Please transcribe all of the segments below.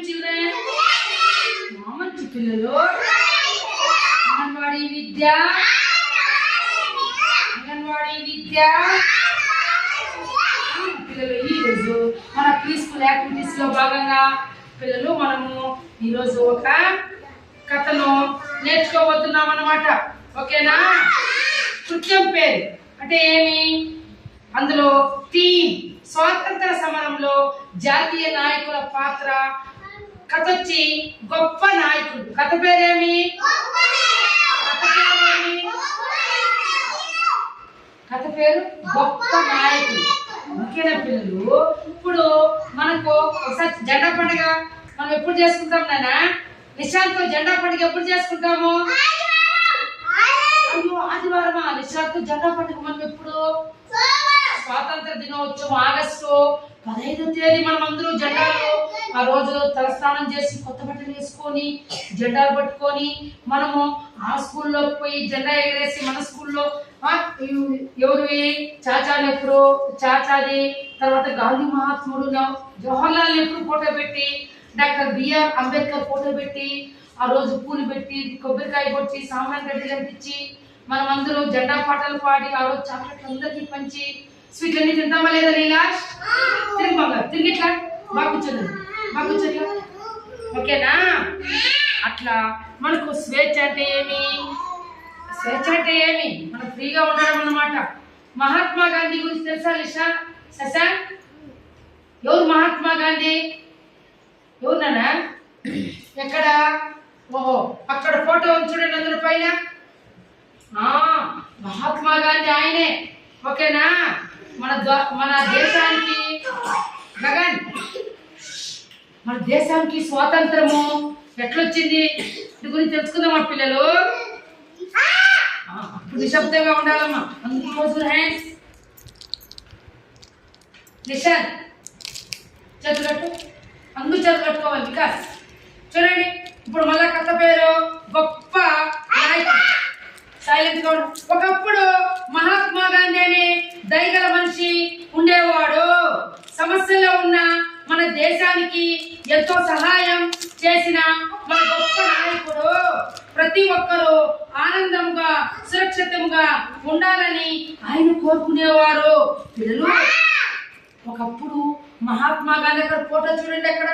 children, మంచి పిల్లలు అంగన్వాడీ విద్య పిల్లలు ఈరోజు మన పీస్ఫుల్ యాక్టివిటీస్ లో భాగంగా పిల్లలు మనము ఈరోజు ఒక కథను నేర్చుకోబోతున్నాం అన్నమాట. ఓకేనా? కృత్యం పేరు అంటే ఏమి? అందులో థీమ్ స్వాతంత్ర సమరంలో జాతీయ నాయకుల పాత్ర. కథ వచ్చి గొప్ప నాయకుడు. కథ పేరేమి? కథ పేరు గొప్ప నాయకుడు. ఓకేనా పిల్లలు? ఇప్పుడు మనకు ఒకసారి జెండా పండుగ మనం ఎప్పుడు చేసుకుంటాం నాన్న? నిశాంత్ జెండా పండుగ ఎప్పుడు చేసుకుంటాము? అయ్యో ఆదివారమా? నిశాంత్ జెండా పండుగ మనం ఎప్పుడు? స్వాతంత్ర దినోత్సవం ఆగస్టు 15వ తేదీ మనం అందరూ జెండాలు ఆ రోజు తలస్నానం చేసి కొత్త బట్టలు వేసుకొని జెండాలు పట్టుకొని మనము ఆ స్కూల్లోకి పోయి జెండా ఎగరేసి మన స్కూల్లో ఎవరివి చాచా నెహ్రూ చాచాది, తర్వాత గాంధీ మహాత్ముడు జవహర్లాల్ నెహ్రూ ఫోటో పెట్టి, డాక్టర్ బిఆర్ అంబేద్కర్ ఫోటో పెట్టి ఆ రోజు పూలు పెట్టి కొబ్బరికాయ కొట్టి సామాన్ గడ్డలు అంటించి మనం అందరూ జెండా పాటలు పాడి ఆ రోజు చాక్లెట్లు అందరికీ పంచి స్వీట్లు అన్ని తింటామా లేదా? లీలాష్ తిరిగి బంగారు తిరిగి ఇట్లా బాగా కూర్చోండి. ఓకేనా? అట్లా మనకు స్వేచ్ఛ అంటే ఏమి? మనం ఫ్రీగా ఉండడం అన్నమాట. మహాత్మా గాంధీ గురించి తెలుసా లిషా? శశాంక్ ఎవరు మహాత్మా గాంధీ? ఎవరు నాన్న? ఎక్కడ? ఓహో అక్కడ ఫోటో చూడండి అందరి పైన. మహాత్మా గాంధీ ఆయనే. ఓకేనా? మన దేశానికి గగన్ మన దేశానికి స్వాతంత్రము ఎట్లొచ్చింది దీని గురించి తెలుసుకుందాం మా పిల్లలు. అప్పుడు నిశ్శబ్దంగా ఉండాలమ్మా. అందుకు రోజు హ్యాండ్స్ నిషన్ చేతులట్టు అందరూ చేతులు కట్టుకోవాలి. వికాస్ చూడండి. ఇప్పుడు మళ్ళా కథ పేరు గొప్ప నాయకుడు. సైలెంట్ గా. ఒకప్పుడు మహాత్మా గాంధీ అనే దయగల మనిషి ఉండేవాడు. సమస్యలో ఉన్న మన దేశానికి ఎంతో సహాయం చేసిన మన గొప్ప నాయకుడు. ప్రతి ఒక్కరూ ఆనందంగా సురక్షితంగా ఉండాలని ఆయన కోరుకునేవారు. పిల్లలు ఒకప్పుడు మహాత్మా గాంధీ అక్కడ ఫోటో చూడండి. అక్కడ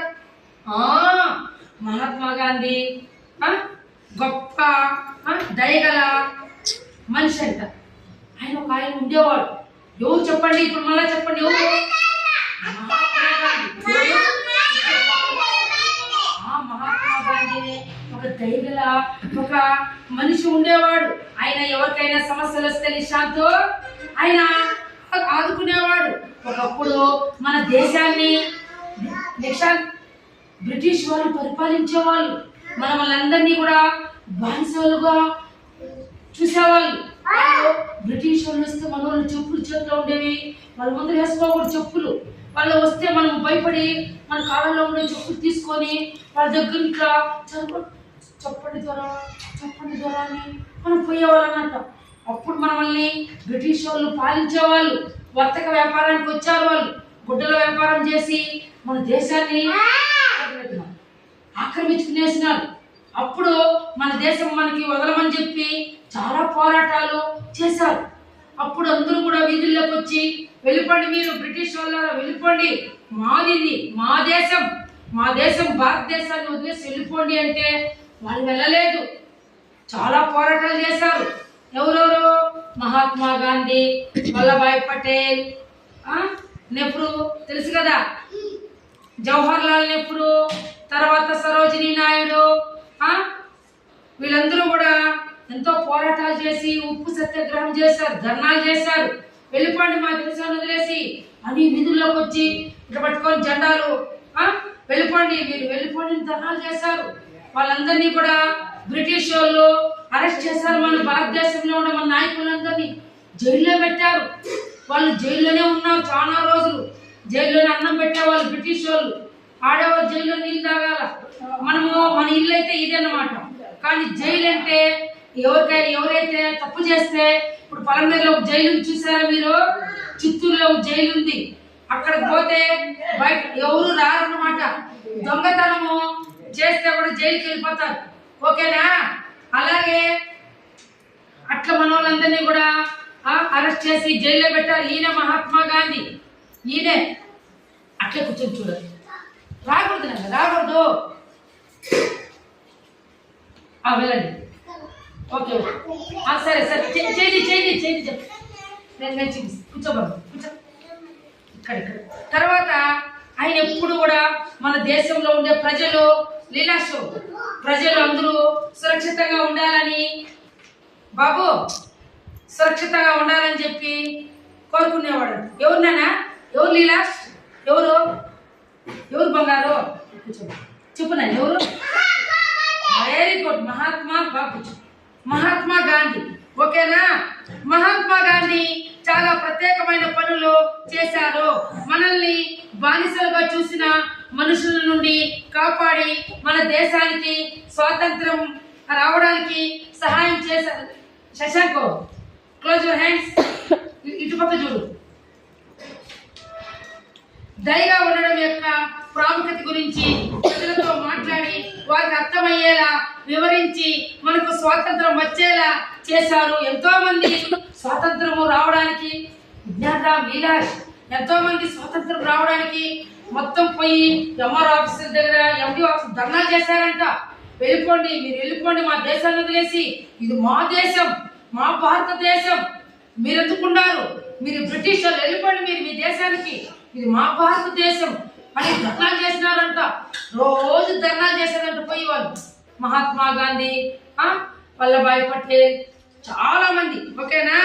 మహాత్మా గాంధీ గొప్ప దయగల మనిషి అంట. ఆయన ఉండేవాడు. ఎవరు చెప్పండి? ఇప్పుడు మళ్ళా చెప్పండి. ఎవరు? మహాత్మా గాంధీ ఒక దయగల ఒక మనిషి ఉండేవాడు. ఆయన ఎవరికైనా సమస్యలు వస్తే నిశాంత్ ఆయన ఆదుకునేవాడు. ఒకప్పుడు మన దేశాన్ని బ్రిటిష్ వాళ్ళు పరిపాలించేవాళ్ళు. మనల్ని కూడా బానిసలుగా చూసేవాళ్ళు. బ్రిటిష్ వాళ్ళు వస్తే మన వాళ్ళు చెప్పులు చేతిలో ఉండేవి. వాళ్ళ ముందు వేసుకోకూడదు చెప్పులు. వాళ్ళు వస్తే మనం భయపడి మన కాళ్ళలో ఉండే చెప్పులు తీసుకొని వాళ్ళ దగ్గర ఇట్లా చెప్పండి ద్వారా అని మనం పోయేవాళ్ళు అన్నట్టు. అప్పుడు మనల్ని బ్రిటిష్ వాళ్ళు పాలించేవాళ్ళు. వర్తక వ్యాపారానికి వచ్చారు. వాళ్ళు గుడ్డల వ్యాపారం చేసి మన దేశాన్ని ఆక్రమించుకునేసినారు. అప్పుడు మన దేశం మనకి వదలమని చెప్పి చాలా పోరాటాలు చేశారు. అప్పుడు అందరూ కూడా వీధుల్లోకి వచ్చి వెళ్ళిపోండి, మీరు బ్రిటిష్ వాళ్ళ వెళ్ళిపోండి, మా దేశం భారతదేశాన్ని వదిలేసి వెళ్ళిపోండి అంటే వాళ్ళు వెళ్ళలేదు. చాలా పోరాటాలు చేశారు. ఎవరెవరు? మహాత్మా గాంధీ, వల్లభాయ్ పటేల్, నెహ్రూ తెలుసు కదా, జవహర్లాల్ నెహ్రూ, తర్వాత సరోజినీ నాయుడు, వీళ్ళందరూ కూడా ఎంతో పోరాటాలు చేసి ఉప్పు సత్యాగ్రహం చేశారు, ధర్నాలు చేశారు. వెళ్ళిపోండి మా దేశాన్ని వదిలేసి అని వీధుల్లోకి వచ్చి ఇట్లా పట్టుకొని జెండాలు వెళ్ళిపోండి, మీరు వెళ్ళిపోండి ధర్నాలు చేశారు. వాళ్ళందరినీ కూడా బ్రిటిష్ వాళ్ళు అరెస్ట్ చేశారు. మన భారతదేశంలో ఉన్న మన నాయకులందరినీ జైల్లో పెట్టారు. వాళ్ళు జైల్లోనే ఉన్నారు చాలా రోజులు. జైల్లోనే అన్నం పెట్టేవాళ్ళు బ్రిటిష్ వాళ్ళు. ఆడేవాళ్ళు జైల్లో నీళ్ళు తాగాల. మన ఇల్లు అయితే ఇదన్నమాట. కానీ జైలు అంటే ఎవరైతే తప్పు చేస్తే, ఇప్పుడు పలంనేరులో జైలు చూసారా మీరు? చిత్తూరులో జైలు ఉంది. అక్కడికి పోతే బయట ఎవరు రారన్నమాట. దొంగతనము చేస్తే కూడా జైలుకి వెళ్ళిపోతారు. ఓకేనా? అలాగే అట్లా మన వాళ్ళందరినీ కూడా అరెస్ట్ చేసి జైల్లో పెట్టారు. ఈయన మహాత్మా గాంధీ, ఈయనే. అట్లే కూర్చొని చూడండి, రాకూడదు నాన్న, రాకూడదు. వెళ్ళండి. ఓకే, సరే సరే, చేయండి చేయండి చేయండి. నేను కూర్చోబడు, కూర్చో ఇక్కడ. తర్వాత ఆయన ఎప్పుడు కూడా మన దేశంలో ఉండే ప్రజలు లీలాషో ప్రజలు అందరూ సురక్షితంగా ఉండాలని, బాబు సురక్షితంగా ఉండాలని చెప్పి కోరుకునేవాడు. ఎవరు నాన్న? ఎవరు లీలాష్? ఎవరు ఎవరు బంగారు? చెప్పు నాన్న, ఎవరు? వెరీ గుడ్, మహాత్మా బాబు, మహాత్మా గాంధీ. ఓకేనా? మహాత్మా గాంధీ చాలా ప్రత్యేకమైన పనులు చేశారు. మనల్ని బానిసలుగా చూసిన మనుషుల నుండి కాపాడి మన దేశానికి స్వాతంత్రం రావడానికి సహాయం చేశారు. Shashank, close your hands. ఇటుపక్క చూడు. దయగా ఉండడం యొక్క ప్రాముఖ్యత గురించి ప్రజలతో మాట్లాడి వారికి అర్థమయ్యేలా వివరించి మనకు స్వాతంత్రం వచ్చేలా చేశారు. ఎంతో మంది స్వాతంత్రము రావడానికి, విజ్ఞానరామ్, లీలాష్ ఎంతో మంది స్వాతంత్రం రావడానికి మొత్తం పోయి ఎంఆర్ ఆఫీసుల దగ్గర, ఎండి ఆఫీస్ ధర్నాలు చేశారంట. వెళ్ళిపోండి, మీరు వెళ్ళిపోండి, మా దేశాన్ని వదిలేసి, ఇది మా దేశం, మా భారతదేశం, మీరు ఎందుకున్నారు, మీరు బ్రిటిష్ వాళ్ళు, వెళ్ళిపోండి మీరు మీ దేశానికి, ఇది మా భారతదేశం అని ధర్నాలు చేసినారంట. రోజు ధర్నాలు చేశారంట పోయి వాళ్ళు. మహాత్మా గాంధీ, వల్లభాయ్ పటేల్, చాలా మంది. ఓకేనా?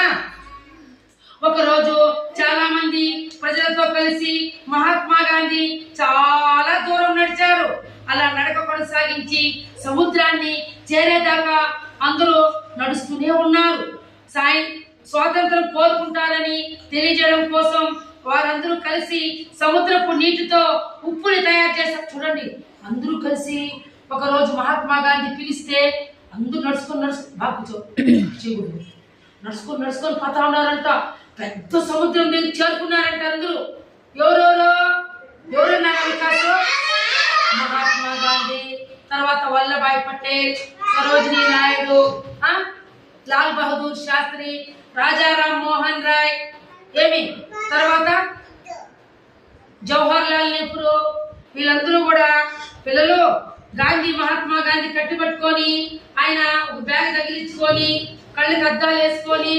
ఒకరోజు చాలా మంది ప్రజలతో కలిసి మహాత్మా గాంధీ చాలా దూరం నడిచారు. అలా నడక కొనసాగించి సముద్రాన్ని చేరేదాకా అందరూ నడుస్తూనే ఉన్నారు. స్వాతంత్రం కోరుకుంటారని తెలియజేయడం కోసం వారందరూ కలిసి సముద్రపు నీటితో ఉప్పుని తయారు చేశారు. చూడండి, అందరూ కలిసి ఒకరోజు మహాత్మా గాంధీ పిలిస్తే అందరూ నడుచుకొని నడుచుకొని పోతా ఉన్నారంట. పెద్ద సముద్రం దగ్గర చేరుకున్నారంట అందరూ. ఎవరన్నా వికాసు? మహాత్మా గాంధీ, తర్వాత వల్లభాయ్ పటేల్, సరోజినీ నాయుడు, లాల్ బహదూర్ శాస్త్రి, రాజారాం మోహన్ రాయ్, తర్వాత జవహర్ లాల్ నెహ్రూ, వీళ్ళందరూ కూడా పిల్లలు. గాంధీ, మహాత్మా గాంధీ కట్టిపట్టుకొని ఆయన ఒక బ్యాగ్ తగిలించుకొని కళ్ళకి అద్దాలు వేసుకొని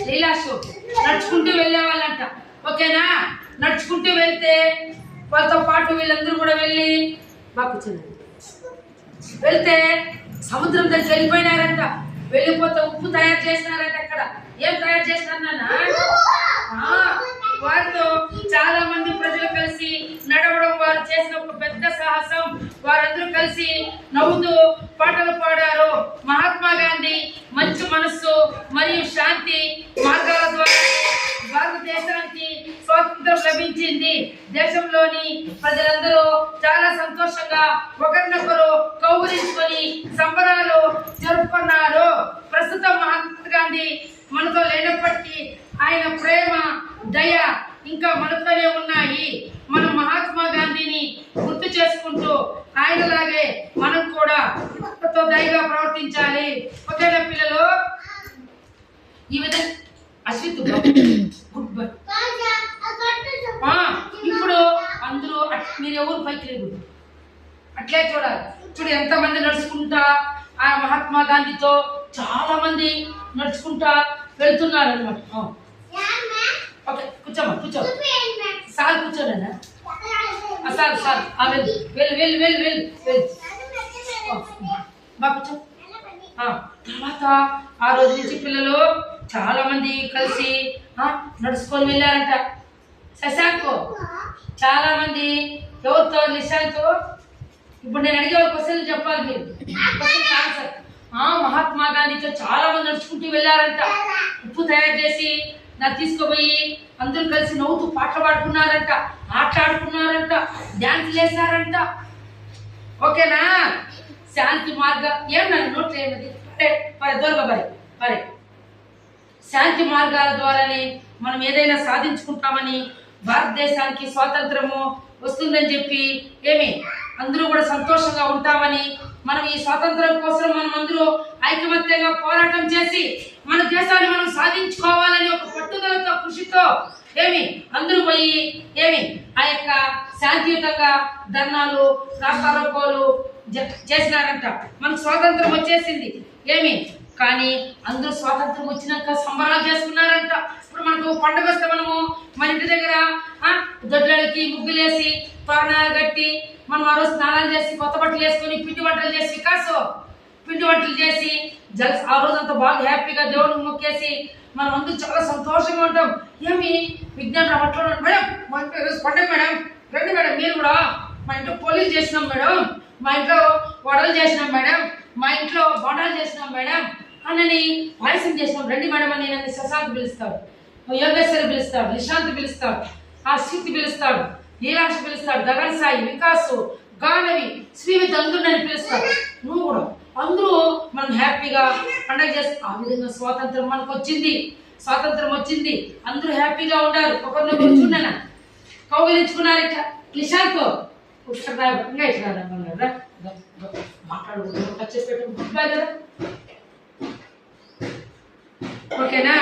లీలాషో నడుచుకుంటూ వెళ్ళే వాళ్ళంట. ఓకేనా? నడుచుకుంటూ వెళ్తే వాళ్ళతో పాటు వీళ్ళందరూ కూడా వెళ్ళి వెళ్తే సముద్రం దగ్గర వెళ్ళిపోయినారంట. వెళ్ళిపోతే ఉప్పు తయారు చేసినారంట. అక్కడ ఏం తయారు చేసినారన్నా? వారితో చాలా మంది ప్రజలు కలిసి నడవడం వారు చేసిన ఒక పెద్ద సాహసం. వారందరూ కలిసి నవ్వుతూ పాటలు పాడారు. మహాత్మా గాంధీ మంచి మనస్సు మరియు శాంతి మార్గాల ద్వారా భారతదేశానికి స్వాతంత్రం లభించింది. దేశంలోని ప్రజలందరూ చాలా సంతోషంగా ఒకరినొకరు కౌగులించుకొని సంబరాలు జరుపుకున్నారు. ప్రస్తుతం మహాత్మా గాంధీ మనతో లేనప్పటికీ ఆయన ప్రేమ, దయ ఇంకా మనతోనే ఉన్నాయి. మనం మహాత్మా గాంధీని గుర్తు చేసుకుంటూ ఆయనలాగే మనం కూడా తో దయగా ప్రవర్తించాలి. ఓకేనా పిల్లలు? ఈ విధంగా అశ్విత్ గుడ్ బై. ఇప్పుడు అందరూ మీరు ఎవరు పైకి లేదు, అట్లే చూడాలి. చూడు ఎంతమంది నడుచుకుంటా ఆ మహాత్మా గాంధీతో చాలా మంది నడుచుకుంటా వెళ్తున్నారు అనమాట. ఓకే, కూర్చోమ్మా, కూర్చో. సార్ కూర్చోలేనా? సార్ వెళ్ళు బాగా కూర్చో. తర్వాత ఆ రోజు నుంచి పిల్లలు చాలా మంది కలిసి నడుచుకొని వెళ్ళారంట. శశాంక్, చాలా మంది ఎవరితో? నిశాంత్. ఇప్పుడు నేను అడిగే క్వశ్చన్లు చెప్పాలి మీరు. Question answer. మహాత్మా గాంధీతో చాలా మంది నడుచుకుంటూ వెళ్ళారంట. ఉప్పు తయారు చేసి తీసుకుపోయి అందరూ కలిసి నవ్వుతూ పాటలు పాడుకున్నారంట, ఆటలాడుకున్నారంట, డ్యాన్స్ వేసారంట. ఓకేనా? శాంతి మార్గ ఏమన్నా నోట్లు ఏమది శాంతి మార్గాల ద్వారానే మనం ఏదైనా సాధించుకుంటామని భారతదేశానికి స్వాతంత్రము వస్తుందని చెప్పి అందరూ కూడా సంతోషంగా ఉంటామని, మనం ఈ స్వాతంత్రం కోసం మనం అందరూ ఐకమత్యంగా పోరాటం చేసి మన దేశాన్ని మనం సాధించుకోవాలని ఒక పట్టుదలతో కృషితో అందరూ పోయి ఆ యొక్క శాంతియుతంగా ధర్నాలు రాస్తారోకోలు చేసినారంట. మనకు స్వాతంత్రం వచ్చేసింది కానీ అందరూ స్వాతంత్రం వచ్చినాక సంబరాలు చేసుకున్నారంట. ఇప్పుడు మనకు పండుగ వస్తే మనము మన ఇంటి దగ్గర దొడ్లకి ముగ్గులేసి తోరణాలు కట్టి మనం ఆ రోజు స్నానాలు చేసి కొత్త బట్టలు వేసుకొని పిండి వంటలు చేసి పిండి వంటలు చేసి ఆ రోజు అంతా బాగా హ్యాపీగా దేవుడికి మొక్కేసి మనం అందరూ చాలా సంతోషంగా ఉంటాం. విజ్ఞాన అట్లా మేడం మా ఇంట్లో ఈరోజు పండుగ మేడం, రండి మేడం మీరు కూడా, మా ఇంట్లో పోలీస్ చేసినాం మేడం, మా ఇంట్లో వడలు చేసినాం మేడం, మా ఇంట్లో బొండాలు చేసినాం మేడం అని పాయసం చేసినాం, రండి మేడం అని నన్ను శశాంత్ పిలుస్తాడు, యోగేశ్వరి పిలుస్తాడు, నిశాంత్ పిలుస్తాడు, ఆ స్థితి పిలుస్తాడు, నీలాక్ష పిలుస్తాడు, గగన్ సాయి, వికాసు, గానవి, శ్రీవిత్ అందరూ నన్ను పిలుస్తాడు. నువ్వు కూడా అందరూ మనం హ్యాపీగా పండగ చేస్తాం. ఆ విధంగా స్వాతంత్రం మనకు వచ్చింది, స్వాతంత్రం వచ్చింది, అందరూ హ్యాపీగా ఉన్నారు. ఒకరినొకరు చూడనా కౌగిలించుకున్నారు. ఇట్లా నిశాంత్ ఇంకా ఇట్లా మాట్లాడుకుంటూ చెప్పేట ఓకేనా.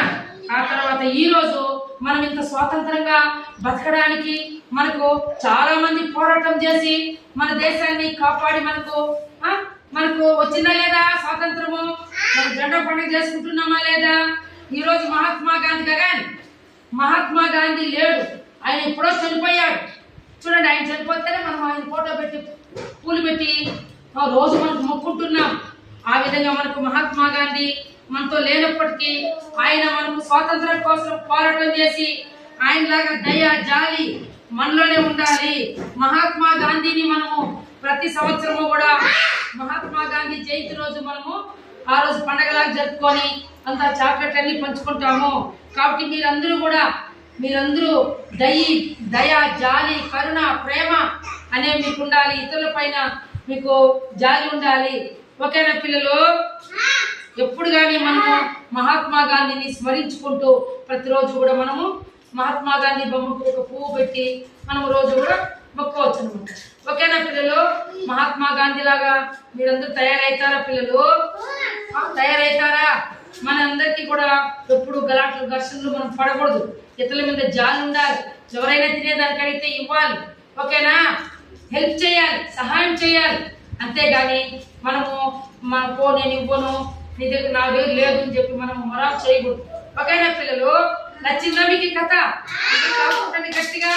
ఆ తర్వాత ఈ రోజు మనం ఇంత స్వాతంత్రంగా బతకడానికి మనకు చాలా మంది పోరాటం చేసి మన దేశాన్ని కాపాడి మనకు వచ్చిందా లేదా స్వాతంత్రము, మనం జెండా పండుగ చేసుకుంటున్నామా లేదా. ఈ రోజు మహాత్మా గాంధీ లేడు, ఆయన ఎప్పుడో చనిపోయాడు. చూడండి, ఆయన చనిపోతేనే మనం ఆయన ఫోటో పెట్టి పూలు పెట్టి రోజు మనకు మొక్కుంటున్నాం. ఆ విధంగా మనకు మహాత్మా గాంధీ మనతో లేనప్పటికీ ఆయన మనకు స్వాతంత్రం కోసం పోరాటం చేసి ఆయనలాగా దయ జాలి మనలోనే ఉండాలి. మహాత్మా గాంధీని మనము ప్రతి సంవత్సరము కూడా మహాత్మా గాంధీ జయంతి రోజు మనము ఆ రోజు పండగలాగా జరుపుకొని అంతా చాక్లెట్ అన్ని పంచుకుంటాము. కాబట్టి మీరందరూ దయ జాలి కరుణ ప్రేమ అనేవి మీకు ఉండాలి. ఇతరుల పైన మీకు జాలి ఉండాలి. ఓకేనా పిల్లలు? ఎప్పుడు కానీ మనము మహాత్మా గాంధీని స్మరించుకుంటూ ప్రతిరోజు కూడా మనము మహాత్మా గాంధీ బొమ్మకు ఒక పువ్వు పెట్టి మనం రోజు కూడా మొక్కవచ్చు అనమాట. ఓకేనా పిల్లలు? మహాత్మా గాంధీ లాగా మీరందరూ తయారవుతారా పిల్లలు? తయారవుతారా? మన అందరికీ కూడా ఎప్పుడు గలాట్లు ఘర్షణలు మనం పడకూడదు. ఇతరుల మీద జాలి ఉండాలి. ఎవరైనా తినేదానికి అడిగితే ఇవ్వాలి. ఓకేనా? హెల్ప్ చేయాలి, సహాయం చేయాలి. అంతేగాని మనము నేను ఇవ్వను, నీ దగ్గర నా దగ్గర లేదు అని చెప్పి మనం మొరాబ్ చేయకూడదు. ఓకేనా పిల్లలు? నచ్చిందా మీకు కథ? గట్టిగా